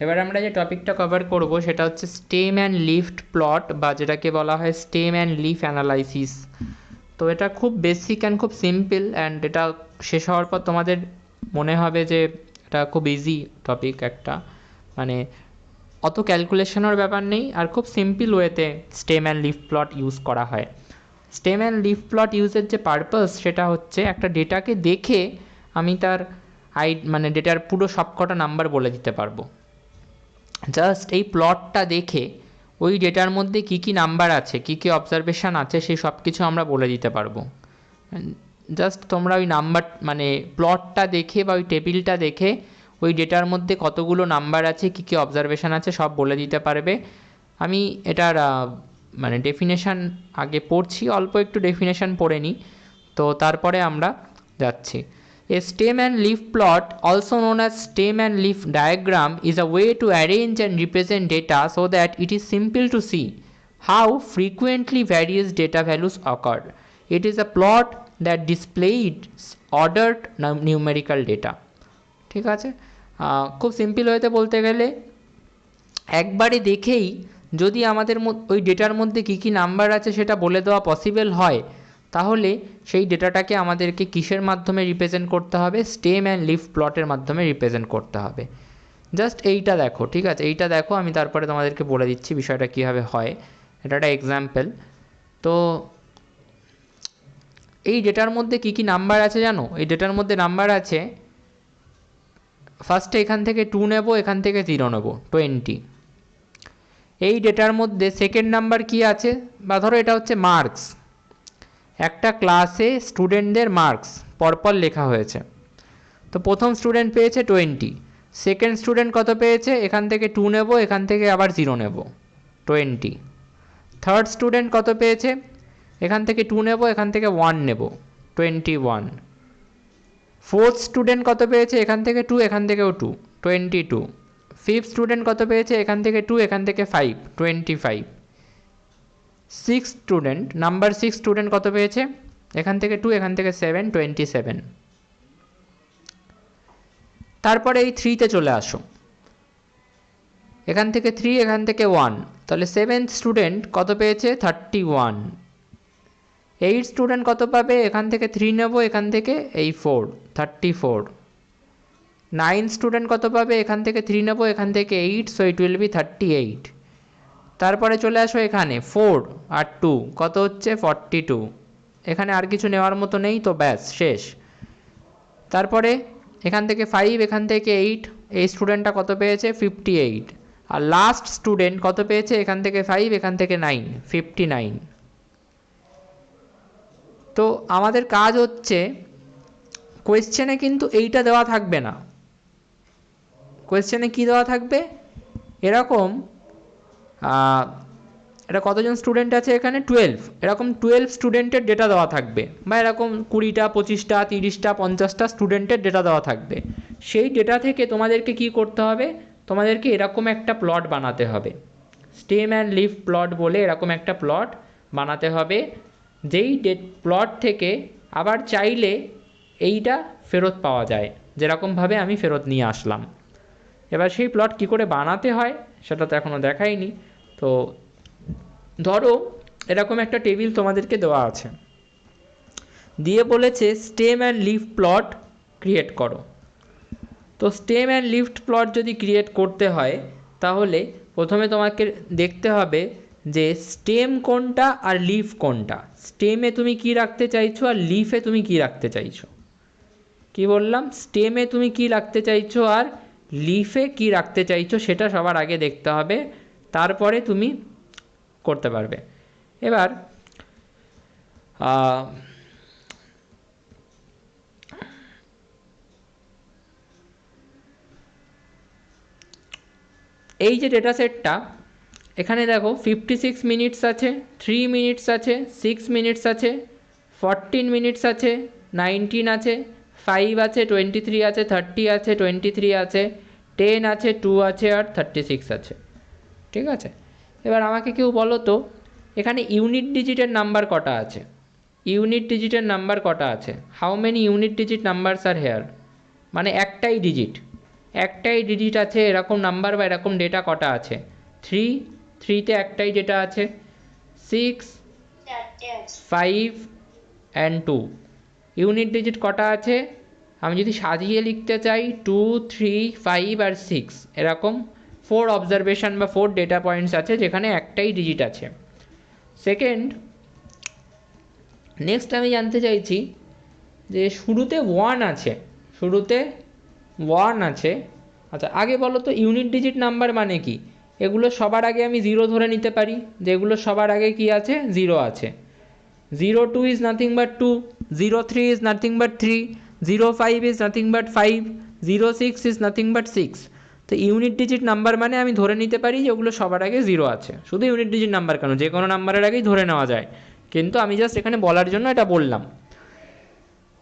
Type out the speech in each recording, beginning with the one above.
এবার আমরা যে টপিকটা কভার করব সেটা হচ্ছে স্টেম অ্যান্ড লিফট প্লট, বা যেটাকে বলা হয় স্টেম অ্যান্ড লিফ অ্যানালাইসিস। তো এটা খুব বেসিক অ্যান্ড খুব সিম্পল, অ্যান্ড এটা শেষ হওয়ার পর তোমাদের মনে হবে যে এটা খুব ইজি টপিক একটা, মানে অত ক্যালকুলেশনের ব্যাপার নেই, আর খুব সিম্পল ওয়েতে stem and leaf plot use করা হয়। স্টেম অ্যান্ড লিফ প্লট ইউজের যে পারপাস সেটা হচ্ছে একটা ডেটাকে দেখে আমি তার মানে ডেটার পুরো সবকটা নাম্বার বলে দিতে পারবো। জাস্ট এই প্লটটা দেখে ওই ডেটার মধ্যে কী কী নাম্বার আছে, কী কী অবজারভেশান আছে, সেই সব কিছু আমরা বলে দিতে পারবো। জাস্ট তোমরা ওই নাম্বার মানে প্লটটা দেখে বা ওই টেবিলটা দেখে ওই ডেটার মধ্যে কতগুলো নাম্বার আছে, কী কী অবজারভেশান আছে সব বলে দিতে পারবে। আমি এটার মানে ডেফিনেশান আগে পড়ছি, অল্প একটু ডেফিনেশান পড়ে নিই, তো তারপরে আমরা যাচ্ছি। A stem and leaf plot, also known as stem and leaf diagram, is a way to arrange and represent data so that it is simple to see how frequently various data values occur. It is a plot that displays ordered numerical data. ঠিক আছে, খুব simple ওয়েতে বলতে গেলে একবারে দেখেই যদি আমাদের ওই ডেটার মধ্যে কী কী নাম্বার আছে সেটা বলে দেওয়া পসিবল হয়, তাহলে সেই ডেটাটাকে আমাদেরকে কিসের মাধ্যমে রিপ্রেজেন্ট করতে হবে? স্টেম অ্যান্ড লিফ প্লটের মাধ্যমে রিপ্রেজেন্ট করতে হবে। জাস্ট এইটা দেখো, ঠিক আছে, এইটা দেখো, আমি তারপরে তোমাদেরকে বলে দিচ্ছি বিষয়টা কীভাবে হয়। এটা একটা এক্সাম্পল। তো এই ডেটার মধ্যে কী কী নাম্বার আছে জানো? এই ডেটার মধ্যে নাম্বার আছে, ফার্স্টে এখান থেকে 2 নেব, এখান থেকে 0 নেব, 20। এই ডেটার মধ্যে সেকেন্ড নাম্বার কি আছে, বা ধরো এটা হচ্ছে মার্কস, একটা ক্লাসে স্টুডেন্টদের মার্কস পরপর লেখা হয়েছে। তো প্রথম স্টুডেন্ট পেয়েছে 20, সেকেন্ড স্টুডেন্ট কত পেয়েছে, এখান থেকে 2 নেব, এখান থেকে আবার 0 নেব, 20। থার্ড স্টুডেন্ট কত পেয়েছে, এখান থেকে 2 নেব, এখান থেকে 1 নেব, 21। ফোর্থ স্টুডেন্ট কত পেয়েছে, এখান থেকে 2, এখান থেকেও 2, 22। ফিফথ স্টুডেন্ট কত পেয়েছে, এখান থেকে 2, এখান থেকে 5, 25। সিক্স স্টুডেন্ট, নাম্বার 6 স্টুডেন্ট কত পেয়েছে, এখান থেকে 2, এখান থেকে 7, 27। তারপরে এই 3তে চলে আসো, এখান থেকে 3, এখান থেকে 1, তাহলে সেভেন্থ স্টুডেন্ট কত পেয়েছে, 31। এইট স্টুডেন্ট কত পাবে, এখান থেকে 3 নেব, এখান থেকে এই 4, 34। নাইন স্টুডেন্ট কত পাবে, এখান থেকে 3 নেব, এখান থেকে 8, সো ইট উইল বি 38। তারপরে চলে আসো এখানে 4 আর 2 কত হচ্ছে, 42। এখানে আর কিছু নেওয়ার মতো নেই, তো ব্যাস শেষ। তারপরে এখান থেকে 5, এখান থেকে 8, এই স্টুডেন্টটা কত পেয়েছে, 58। আর লাস্ট স্টুডেন্ট কত পেয়েছে, এখান থেকে 5, এখান থেকে 9, 59। তো আমাদের কাজ হচ্ছে, কোয়েশ্চেনে কিন্তু এইটা দেওয়া থাকবে না। কোয়েশ্চেনে কী দেওয়া থাকবে, এরকম এটা কতজন স্টুডেন্ট আছে এখানে, 12, এরকম 12 স্টুডেন্টের ডেটা দেওয়া থাকবে, বা এরকম 20টা 25টা 30টা 50টা স্টুডেন্টের ডেটা দেওয়া থাকবে। সেই ডেটা থেকে তোমাদেরকে কি করতে হবে, তোমাদেরকে এরকম একটা প্লট বানাতে হবে, স্টেম অ্যান্ড লিফ প্লট বলে এরকম একটা প্লট বানাতে হবে, যেই প্লট থেকে আবার চাইলে এইটা ফেরত পাওয়া যায়, যেরকমভাবে আমি ফেরত নিয়ে আসলাম। এবার সেই প্লট কী করে বানাতে হয় সেটা তো এখনও দেখাইনি। তো ধরো এরকম একটা টেবিল তোমাদেরকে দেওয়া আছে, দিয়ে বলেছে stem and leaf plot create করো। তো স্টেম অ্যান্ড লিফ প্লট যদি ক্রিয়েট করতে হয়, তাহলে প্রথমে তোমাকে দেখতে হবে যে স্টেম কোনটা আর লিফ কোনটা। স্টেমে তুমি কি রাখতে চাইছো আর লিফে তুমি কি রাখতে চাইছো। কি বললাম, স্টেমে তুমি কি রাখতে চাইছো আর লিফে কি রাখতে চাইছো সেটা সবার আগে দেখতে হবে, তারপরে তুমি করতে পারবে। এবার এই যে ডেটা সেটটা, এখানে দেখো 56 মিনিটস আছে, 3 মিনিটস আছে, 6 মিনিটস আছে, 14 মিনিটস আছে, 19 আছে, 5 আছে, 23 আছে, 30 আছে, 23 আছে, 10 আছে, 2 আছে, আর 36 আছে। ঠিক আছে, এবার আমাকে কেউ বলো তো এখানে ইউনিট ডিজিটের নাম্বার কটা আছে, ইউনিট ডিজিটের নাম্বার কটা আছে, how many unit digit numbers are here, মানে একটাই ডিজিট, একটাই ডিজিট আছে এরকম নাম্বার বা এরকম ডেটা কটা আছে? 3, 3তে একটাই ডেটা আছে। 6, 5 অ্যান্ড 2। ইউনিট ডিজিট কটা আছে? আমি যদি সাজিয়ে লিখতে চাই 2, 3, 5 আর 6, এরকম 4 অবজারভেশন বা 4 ডেটা পয়েন্টস আছে যেখানে একটাই ডিজিট আছে। সেকেন্ড, নেক্সট আমি জানতে চাইছি যে শুরুতে 1 আছে, শুরুতে 1 আছে। আচ্ছা আগে বলো তো ইউনিট ডিজিট নাম্বার মানে কি? এগুলো সবার আগে আমি 0 ধরে নিতে পারি, যে এগুলো সবার আগে কি আছে? 0 আছে। 02 is nothing but 2, 03 is nothing but 3, 05 is nothing but 5, 06 is nothing but 6। তো ইউনিট ডিজিট নাম্বার মানে আমি ধরে নিতে পারি যে ওগুলো সবার আগে 0 আছে। শুধু ইউনিট ডিজিট নাম্বার কেন, যে কোনো নাম্বারের আগেই ধরে নেওয়া যায়, কিন্তু আমি জাস্ট এখানে বলার জন্য এটা বললাম।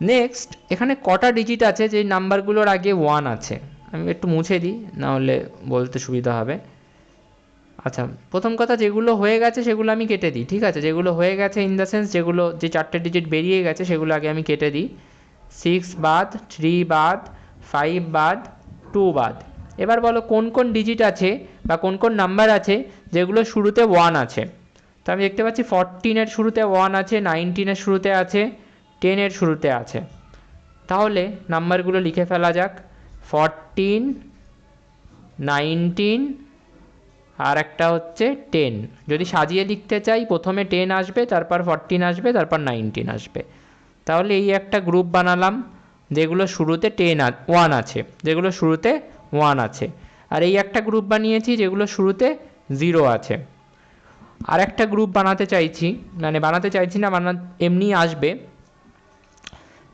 নেক্সট, এখানে কটা ডিজিট আছে যে নাম্বারগুলোর আগে 1 আছে? আমি একটু মুছে দিই, নাহলে বলতে সুবিধা হবে। আচ্ছা, প্রথম কথা যেগুলো হয়ে গেছে সেগুলো আমি কেটে দিই, ঠিক আছে? যেগুলো হয়ে গেছে ইন দ্য সেন্স যেগুলো, যে 4টে ডিজিট বেরিয়ে গেছে সেগুলো আগে আমি কেটে দিই। 6 বাদ, 3 বাদ, 5 বাদ, 2 বাদ। এবার বলো কোন কোন ডিজিট আছে বা কোন কোন নাম্বার আছে যেগুলো শুরুতে 1 আছে? তো আমি দেখতে পাচ্ছি 14-এর শুরুতে 1 আছে, 19-এর শুরুতে আছে, 10-এর শুরুতে আছে। তাহলে নাম্বারগুলো লিখে ফেলা যাক। 14, 19 আর একটা হচ্ছে 10। যদি সাজিয়ে লিখতে চাই প্রথমে 10 আসবে, তারপর 14 আসবে, তারপর 19 আসবে। তাহলে এই একটা গ্রুপ বানালাম যেগুলো শুরুতে 1 আছে, যেগুলো শুরুতে 1 আছে। আর এই একটা গ্রুপ বানিয়েছি যেগুলো শুরুতে 0 আছে। আর একটা গ্রুপ বানাতে চাইছি, মানে বানাতে চাইছি না, এমনি আসবে,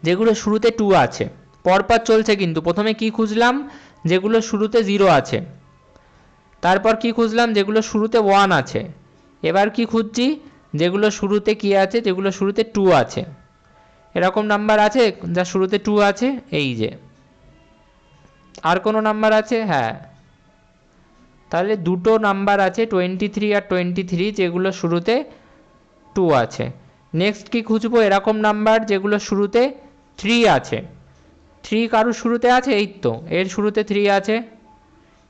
যেগুলো শুরুতে 2 আছে। পরপর চলছে কিন্তু, প্রথমে কি খুঁজলাম? যেগুলো শুরুতে 0 আছে। তারপর কি খুঁজলাম? যেগুলো শুরুতে 1 আছে। এবার কি খুঁজছি? যেগুলো শুরুতে কি আছে? যেগুলো শুরুতে 2 আছে। এরকম নাম্বার আছে যা শুরুতে 2 আছে? এই যে। আর কোনো নাম্বার আছে? হ্যাঁ, তাহলে দুটো নাম্বার আছে 23 আর 23 যেগুলো শুরুতে 2 আছে। নেক্সট কি খুঁজবো? এরকম নাম্বার যেগুলো শুরুতে 3 আছে। 3 কারুর শুরুতে আছে? এই তো, এর শুরুতে 3 আছে।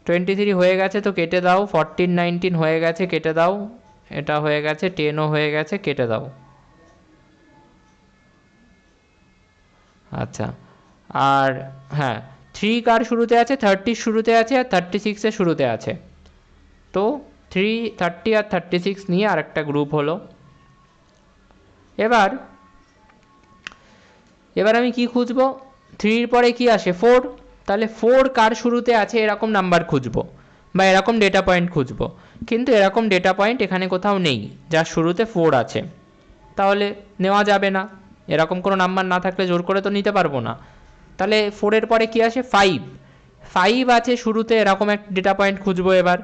23 হয়ে গেছে তো কেটে দাও। 14, 19 হয়ে গেছে, কেটে দাও। এটা হয়ে গেছে, 10ও হয়ে গেছে, কেটে দাও। আচ্ছা, আর হ্যাঁ, 3 কার শুরুতে আছে? 30 শুরুতে আছে আর 36 এর শুরুতে আছে। তো 3, 30 আর 36 নিয়ে আরেকটা গ্রুপ হলো। এবার এবার আমি কি খুঁজবো? 3-র পরে কি আসে? 4। তাহলে 4 কার শুরুতে আছে এরকম নাম্বার খুঁজবো বা এরকম ডেটা পয়েন্ট খুঁজবো। কিন্তু এরকম ডেটা পয়েন্ট এখানে কোথাও নেই যার শুরুতে 4 আছে, তাহলে নেওয়া যাবে না। এরকম কোনো নাম্বার না থাকলে জোর করে তো নিতে পারবো না। তাহলে 4-এর পরে কি আসে? 5। 5 আছে শুরুতে, এরকম এক ডেটা পয়েন্ট খুঁজবো। এবার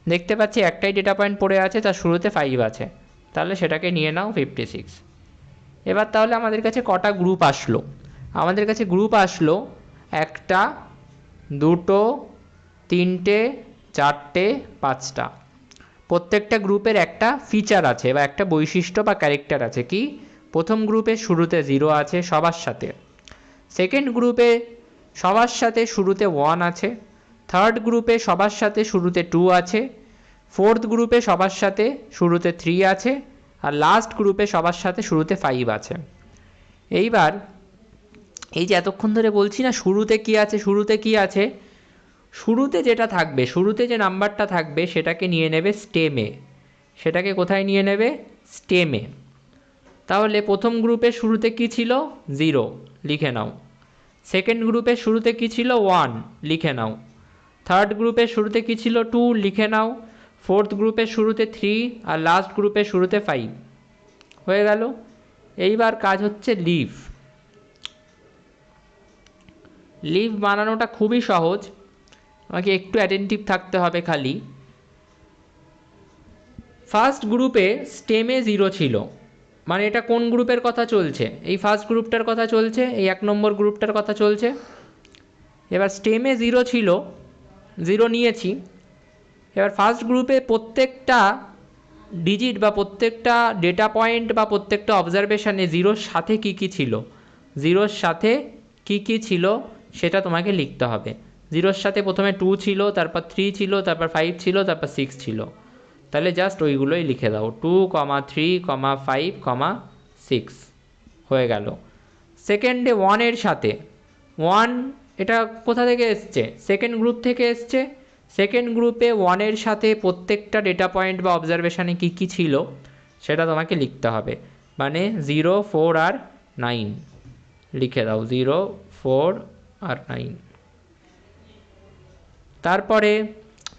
দেখতে পাচ্ছি একটাই ডেটা পয়েন্ট পড়ে আছে তার শুরুতে 5 আছে, তাহলে সেটাকে নিয়ে নাও 56। এবার তাহলে আমাদের কাছে কটা গ্রুপ আসলো? আমাদের কাছে গ্রুপ আসলো 1টা, 2টো, 3টে, 4টে, 5টা। প্রত্যেকটা গ্রুপের একটা ফিচার আছে বা একটা বৈশিষ্ট্য বা ক্যারেক্টার আছে। কি? প্রথম গ্রুপে শুরুতে 0 আছে সবার সাথে। সেকেন্ড গ্রুপে সবার সাথে শুরুতে 1 আছে। থার্ড গ্রুপে সবার সাথে শুরুতে 2 আছে। ফোর্থ গ্রুপে সবার সাথে শুরুতে 3 আছে। আর লাস্ট গ্রুপে সবার সাথে শুরুতে 5 আছে। এইবার এই যে এতক্ষণ ধরে বলছি না শুরুতে কি আছে, শুরুতে কি আছে, শুরুতে যেটা থাকবে, শুরুতে যে নাম্বারটা থাকবে সেটাকে নিয়ে নেবে স্টেমে। সেটাকে কোথায় নিয়ে নেবে? স্টেমে। তাহলে প্রথম গ্রুপের শুরুতে কি ছিল? 0, লিখে নাও। সেকেন্ড গ্রুপের শুরুতে কি ছিল? 1, লিখে নাও। থার্ড গ্রুপের শুরুতে কি ছিল? 2, লিখে নাও। ফোর্থ গ্রুপের শুরুতে 3 আর লাস্ট গ্রুপের শুরুতে 5। হয়ে গেল। এইবার কাজ হচ্ছে লিফ। লিফ বানানোটা খুবই সহজ, আমাকে একটু অ্যাটেন্টিভ থাকতে হবে খালি। ফার্স্ট গ্রুপে স্টেমে 0 ছিল, মানে এটা কোন গ্রুপের কথা চলছে? এই ফার্স্ট গ্রুপটার কথা চলছে, এই 1 নম্বর গ্রুপটার কথা চলছে। এবার স্টেমে 0 ছিল, 0 নিয়েছি। এবার ফার্স্ট গ্রুপে প্রত্যেকটা ডিজিট বা প্রত্যেকটা ডেটা পয়েন্ট বা প্রত্যেকটা অবজারভেশনে 0-র সাথে কী কী ছিল, 0-র সাথে কী কী ছিল সেটা তোমাকে লিখতে হবে। জিরোর সাথে প্রথমে 2 ছিল, তারপর 3 ছিল, তারপর 5 ছিল, তারপর 6 ছিল। তাহলে জাস্ট ওইগুলোই লিখে দাও, 2, 3, 5, 6 হয়ে গেল। সেকেন্ডে 1 এর সাথে 1, এটা কোথা থেকে এসছে? সেকেন্ড গ্রুপ থেকে এসছে। সেকেন্ড গ্রুপে 1 এর সাথে প্রত্যেকটা ডেটা পয়েন্ট বা অবজারভেশনে কী কী ছিল সেটা তোমাকে লিখতে হবে। মানে 0, 4 আর 9 লিখে দাও, 0, 4 আর 9। তারপরে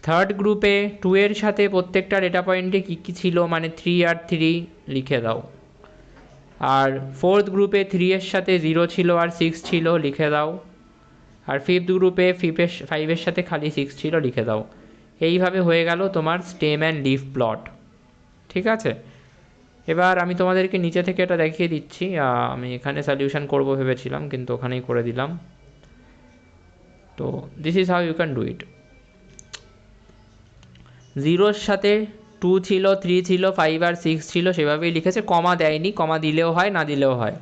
থার্ড গ্রুপে 2 এর সাথে প্রত্যেকটা ডেটা পয়েন্টে কী কী ছিল, মানে 3 আর 3 লিখে দাও। আর ফোর্থ গ্রুপে 3 এর সাথে 0 ছিল আর 6 ছিল, লিখে দাও। আর ফিফথ গ্রুপে 5 এর সাথে খালি 6 ছিল, লিখে দাও। এইভাবে হয়ে গেল তোমার স্টেম অ্যান্ড লিফ প্লট। ঠিক আছে, এবার আমি তোমাদেরকে নিচে থেকে এটা দেখিয়ে দিচ্ছি। আমি এখানে সলিউশন করব ভেবেছিলাম, কিন্তু ওখানেই করে দিলাম। তো this is how you can do it. 0-র সাথে 2 ছিল, 3 ছিল, 5 আর 6 ছিল, সেভাবেই লিখেছে, কমা দেয়নি, কমা দিলেও হয় না দিলেও হয়।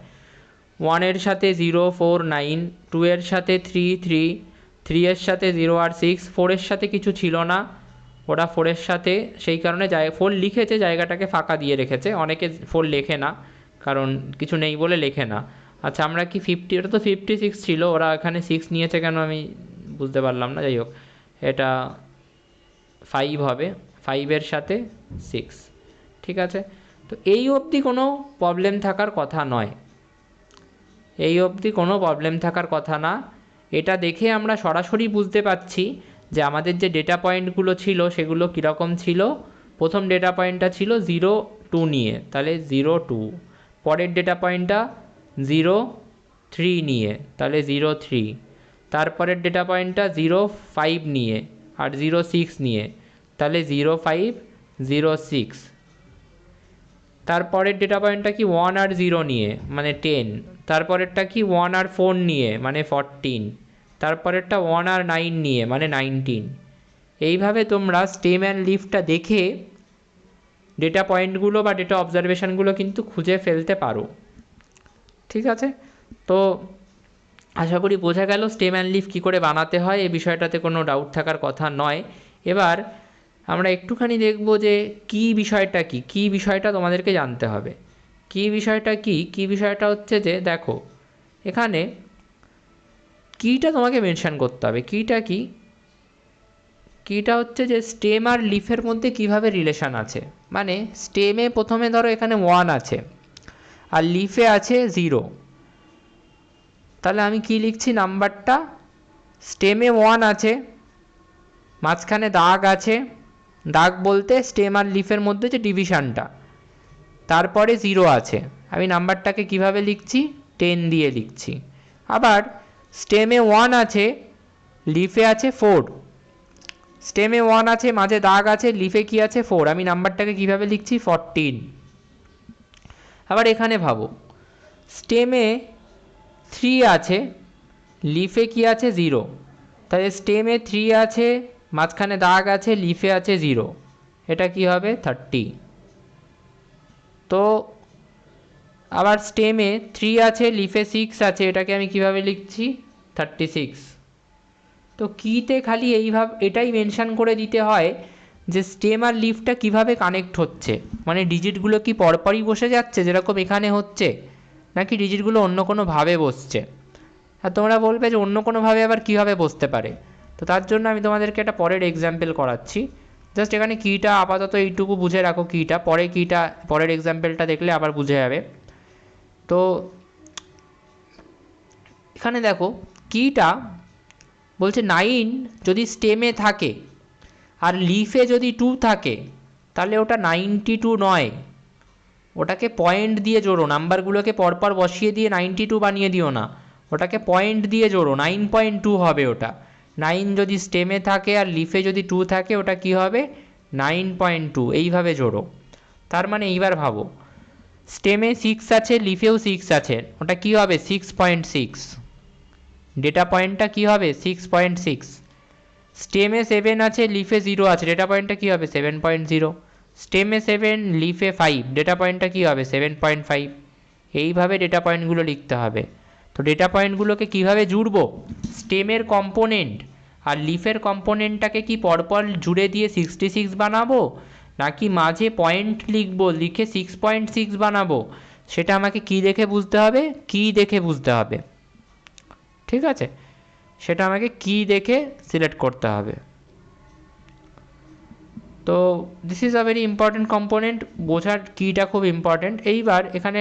1 এর সাথে 0, 4, 9, 2 এর সাথে 3, 3 এর সাথে 0 আর 6, 4 এর সাথে কিছু ছিল না, ওরা 4 এর সাথে সেই কারণে 4 লিখেছে, জায়গাটাকে ফাঁকা দিয়ে রেখেছে। অনেকে 4 লেখে না, কারণ কিছু নেই বলে লেখে না। আচ্ছা, আমরা কি 50, এটা তো 56 ছিল, ওরা এখানে 6 নিয়েছে কেন আমি বুঝতে পারলাম না। যাই হোক, এটা 5 হবে, 5 এর সাথে 6। ঠিক আছে, তো এই অবধি কোনো প্রবলেম থাকার কথা নয়, এই অবধি কোনো প্রবলেম থাকার কথা না। এটা দেখে আমরা সরাসরি বুঝতে পারছি যে আমাদের যে ডেটা পয়েন্টগুলো ছিল সেগুলো কীরকম ছিল। প্রথম ডেটা পয়েন্টটা ছিল 0, 2 নিয়ে, তাহলে 0, 2। পরের ডেটা পয়েন্টটা 0, 3 নিয়ে, তাহলে 0, 3। তারপরের ডেটা পয়েন্টটা 0, 5 নিয়ে আর 0, 6 নিয়ে, তাহলে 0, 5, 0, 6। তারপরের ডেটা পয়েন্টটা কি 1 আর 0 নিয়ে, মানে 10। তারপরেরটা কি 1 আর 4 নিয়ে, মানে 14। তারপরেরটা 1 আর 9 নিয়ে, মানে 19। এইভাবে তোমরা স্টেম অ্যান্ড লিফটা দেখে ডেটা পয়েন্টগুলো বা ডেটা অবজারভেশনগুলো কিন্তু খুঁজে ফেলতে পারো। ঠিক আছে, তো আশা করি বোঝা গেল স্টেম অ্যান্ড লিফ কী করে বানাতে হয়, এই বিষয়টাতে কোনো ডাউট থাকার কথা নয়। এবার আমরা একটুখানি দেখব যে কী বিষয়টা কী বিষয়টা তোমাদেরকে জানতে হবে। কী বিষয়টা কী বিষয়টা হচ্ছে যে দেখো, এখানে কীটা তোমাকে মেনশন করতে হবে। কীটা হচ্ছে যে স্টেম আর লিফের মধ্যে কিভাবে রিলেশন আছে। মানে স্টেমে প্রথমে ধরো এখানে 1 আছে আর লিফে আছে 0, তাহলে আমি কি লিখছি নাম্বারটা, স্টেমে 1 আছে, মাঝখানে দাগ আছে, দাগ বলতে স্টেম আর লিফের মধ্যে যে ডিভিশনটা, তারপরে 0 আছে, আমি নাম্বারটাকে কিভাবে লিখছি, 10 দিয়ে লিখছি। আবার স্টেমে 1 আছে, লিফে আছে 4, স্টেমে 1 আছে, মাঝে দাগ আছে, লিফে কি আছে 4, আমি নাম্বারটাকে কিভাবে লিখছি, 14। আবার এখানে ভাবো, স্টেমে 3 আছে, লিফে কি আছে 0, তাহলে স্টেমে 3 আছে, মাঝখানে দাগ আছে, লিফে আছে 0, এটা কি হবে 30। তো আবার স্টেমে 3 আছে, লিফে 6 আছে, এটাকে আমি কিভাবে লিখছি, 36। তো কীতে খালি এটাই মেনশান করে দিতে হয় যে স্টেম আর লিফটা কিভাবে কানেক্ট হচ্ছে, মানে ডিজিটগুলো কি পরপরই বসে যাচ্ছে যেরকম এখানে হচ্ছে, নাকি ডিজিটগুলো অন্য কোনোভাবে বসছে। আর তোমরা বলবে যে অন্য কোনোভাবে আবার কীভাবে বসতে পারে, তো তার জন্য আমি তোমাদেরকে একটা পরের এক্সাম্পল করাচ্ছি। জাস্ট এখানে কীটা আপাতত এইটুকু বুঝে রাখো, পরের এক্সাম্পলটা দেখলে আবার বুঝে যাবে। তো এখানে দেখো, কীটা বলছে 9 যদি স্টেমে থাকে আর লিফে যদি 2 থাকে, তাহলে ওটা 92 নয়, ওটাকে পয়েন্ট দিয়ে জোড়ো, নাম্বারগুলোকে পরপর বসিয়ে দিয়ে 92 বানিয়ে দিও না, ওটাকে পয়েন্ট দিয়ে জোড়ো, 9.2 হবে ওটা। 9 যদি স্টেমে থাকে আর লিফে যদি 2 থাকে, ওটা কি হবে 9.2, এইভাবে জোড়ো। তার মানে এইবার ভাবো, স্টেমে 6 আছে, লিফেও 6 আছে, ওটা কি হবে 6.6, ডেটা পয়েন্টটা কি হবে 6.6। স্টেমে 7 আছে, লিফে 0 আছে, ডেটা পয়েন্টটা কি হবে 7.0। স্টেমে 7, লিফে 5, ডেটা পয়েন্টটা কি হবে 7.5। এইভাবে ডেটা পয়েন্টগুলো লিখতে হবে। তো ডেটা পয়েন্টগুলোকে কিভাবে জুড়বো, স্টেমের কম্পোনেন্ট আর লিফের কম্পোনেন্টটাকে কি পরপর জুড়ে দিয়ে 66 বানাবো, নাকি মাঝে পয়েন্ট লিখবো, লিখে 6.6 বানাবো, সেটা আমাকে কি দেখে বুঝতে হবে, কি দেখে বুঝতে হবে, ঠিক আছে, সেটা আমাকে কি দেখে সিলেক্ট করতে হবে। তো this is a very important component, বোঝার কিটা খুব ইম্পর্টেন্ট। এইবার এখানে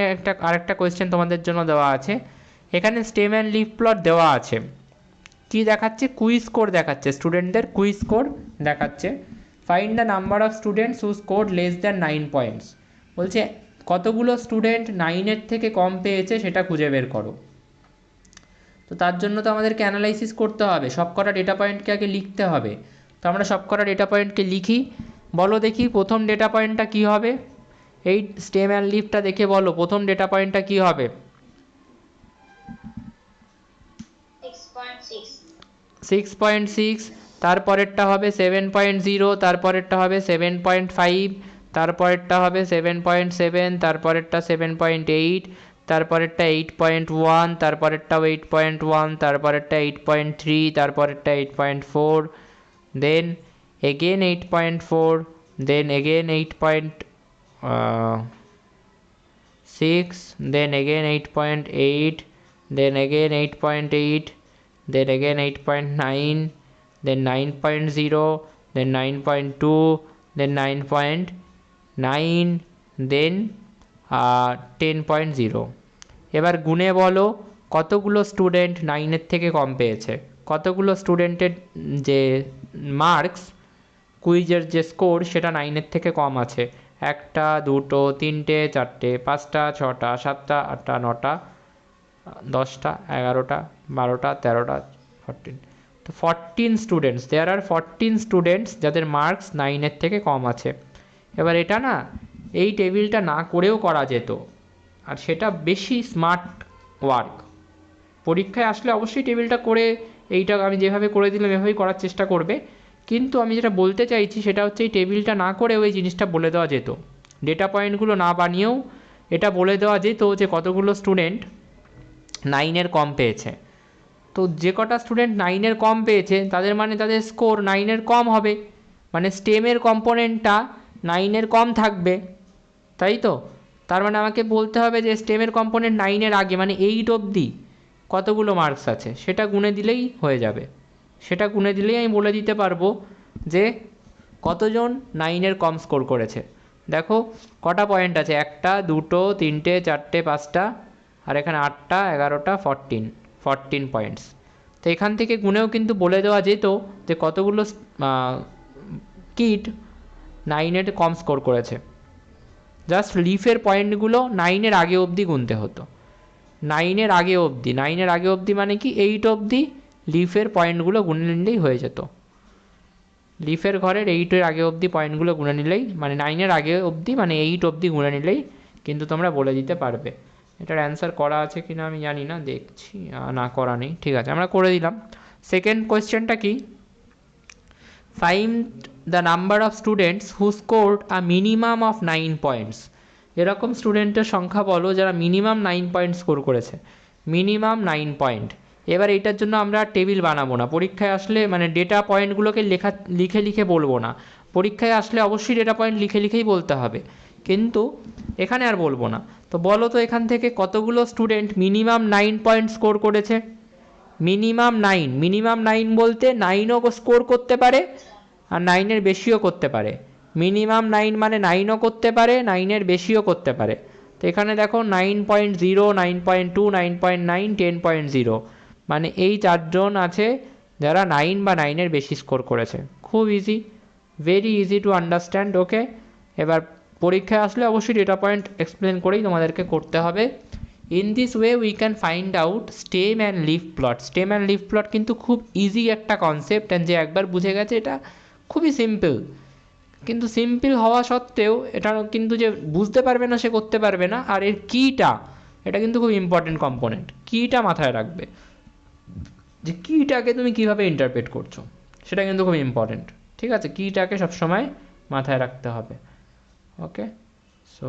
আরেকটা কোয়েশ্চেন তোমাদের জন্য দেওয়া আছে, এখানে স্টেম অ্যান্ড লিফ প্লট দেওয়া আছে, কি দেখাচ্ছে, কুইজ স্কোর দেখাচ্ছে, স্টুডেন্টদের কুইজ স্কোর দেখাচ্ছে। Find the number of students who score less than 9 points, বলছে কতগুলো স্টুডেন্ট 9-এর থেকে কম পেয়েছে সেটা খুঁজে বের করো। তো তার জন্য তো আমাদেরকে অ্যানালাইসিস করতে হবে, সব কটা ডেটা পয়েন্টকে আগে লিখতে হবে। তো আমরা সব কটা ডেটা পয়েন্টকে লিখি, বলো দেখি প্রথম ডেটা পয়েন্টটা কী হবে, এই স্টেম অ্যান্ড লিফটা দেখে বলো প্রথম ডেটা পয়েন্টটা কী হবে। 6.6, তারপরেরটা হবে 7.0, তারপরেরটা হবে 7.5, তারপরেরটা হবে 7.7, তারপরেরটা 7.8, তারপরেরটা 8.1, তারপরেরটাও 8.1, তারপরেরটা 8.3, তারপরেরটা 8.4, দেন again 8.4, then again 8.6, then again 8.8, then again 8.8, then again 8.9, then 9.0, then 9.2, then 9.9, then 10.0। এবার গুণে বলো কতগুলো স্টুডেন্ট 9-এর থেকে কম পেয়েছে, কতগুলো স্টুডেন্টের যে মার্কস কুইজের যে স্কোর সেটা 9-এর থেকে কম আছে, 1, 2, 3, 4, 5, 6, 7, 8, 9, 10, 11, 12, 13, 14, তো 14 স্টুডেন্টস, দেয়ার আর 14 স্টুডেন্টস যাদের মার্কস 9-এর থেকে কম আছে। এবার এটা না এই টেবিলটা না করেও করা যেত, আর সেটা বেশি স্মার্ট ওয়ার্ক। পরীক্ষায় আসলে অবশ্যই টেবিলটা করে এইটা আমি যেভাবে করে দিলাম এভাবেই করার চেষ্টা করবে, কিন্তু আমি যেটা বলতে চাইছি সেটা হচ্ছে এই টেবিলটা না করেও এই জিনিসটা বলে দেওয়া যেত, ডেটা পয়েন্টগুলো না বানিয়েও এটা বলে দেওয়া যেত যে কতগুলো স্টুডেন্ট 9-এর কম পেয়েছে। তো যে কটা স্টুডেন্ট 9-এর কম পেয়েছে তাদের মানে তাদের স্কোর 9-এর কম হবে, মানে স্টেমের কম্পোনেন্টটা 9-এর কম থাকবে, তাই তো। তার মানে আমাকে বলতে হবে যে স্টেমের কম্পোনেন্ট 9-এর আগে মানে 8 অবধি কতগুলো মার্কস আছে সেটা গুনে দিলেই হয়ে যাবে, সেটা গুনে দিলেই আমি বলে দিতে পারবো যে কতজন 9-এর কম স্কোর করেছে। দেখো কটা পয়েন্ট আছে, 1, 2, 3, 4, 5, আর এখানে 8, 11, 14 পয়েন্টস। তো এখান থেকে গুনেও কিন্তু বলে দেওয়া যেত যে কতগুলো কিড 9-এর কম স্কোর করেছে, জাস্ট লিফের পয়েন্টগুলো 9-এর আগে অবধি গুনতে হতো, 9-এর আগে অবধি, 9-এর আগে অবধি মানে কি 8 অবধি লিফের পয়েন্টগুলো গুনে নিলেই হয়ে যেত, লিফের ঘরের 8-এর আগে অবধি পয়েন্টগুলো গুনে নিলেই, মানে 9-এর আগে অবধি মানে 8 অবধি গুনে নিলেই কিন্তু তোমরা বলে দিতে পারবে। এটার অ্যান্সার করা আছে কি না আমি জানি না, দেখছি, না করা নেই, ঠিক আছে আমরা করে দিলাম। সেকেন্ড কোয়েশ্চেনটা কি, find the number of students who scored a minimum of 9 points, এরকম স্টুডেন্টের সংখ্যা বলো যারা মিনিমাম 9 পয়েন্ট স্কোর করেছে, মিনিমাম 9 পয়েন্ট। এবার এটার জন্য আমরা টেবিল বানাবো না, পরীক্ষায় আসলে মানে ডেটা পয়েন্টগুলোকে লিখে লিখে বলবো না, পরীক্ষায় আসলে অবশ্যই ডেটা পয়েন্ট লিখে লিখেই বলতে হবে, কিন্তু এখানে আর বলবো না। তো বলো তো এখান থেকে কতগুলো স্টুডেন্ট মিনিমাম 9 পয়েন্ট স্কোর করেছে, মিনিমাম 9, মিনিমাম 9 বলতে 9ও স্কোর করতে পারে আর 9-এর বেশিও করতে পারে, মিনিমাম 9 মানে 9ও করতে পারে 9-এর বেশিও করতে পারে। তো এখানে দেখো 9.0, 9.2, 9.9, 10.0, মানে এই চারজন আছে যারা 9 বা 9-এর বেশি স্কোর করেছে, খুব easy, very easy to understand. Okay, এবার পরীক্ষায় আসলে অবশ্যই ডেটা পয়েন্ট এক্সপ্লেন করেই তোমাদেরকে করতে হবে। In this way we can find out stem and leaf plot. Stem and leaf plot কিন্তু খুব ইজি একটা কনসেপ্ট, অ্যান্ড যে একবার বুঝে গেছে এটা খুবই সিম্পল, কিন্তু সিম্পল হওয়া সত্ত্বেও এটা কিন্তু যে বুঝতে পারবে না সে করতে পারবে না। আর এর কিটা, এটা কিন্তু খুব ইম্পর্টেন্ট কম্পোনেন্ট, কিটা মাথায় রাখবে, যে কিটাকে তুমি কিভাবে ইন্টারপ্রেট করছো সেটা কিন্তু খুব ইম্পর্টেন্ট, ঠিক আছে, কিটাকে সবসময় মাথায় রাখতে হবে। ওকে, সো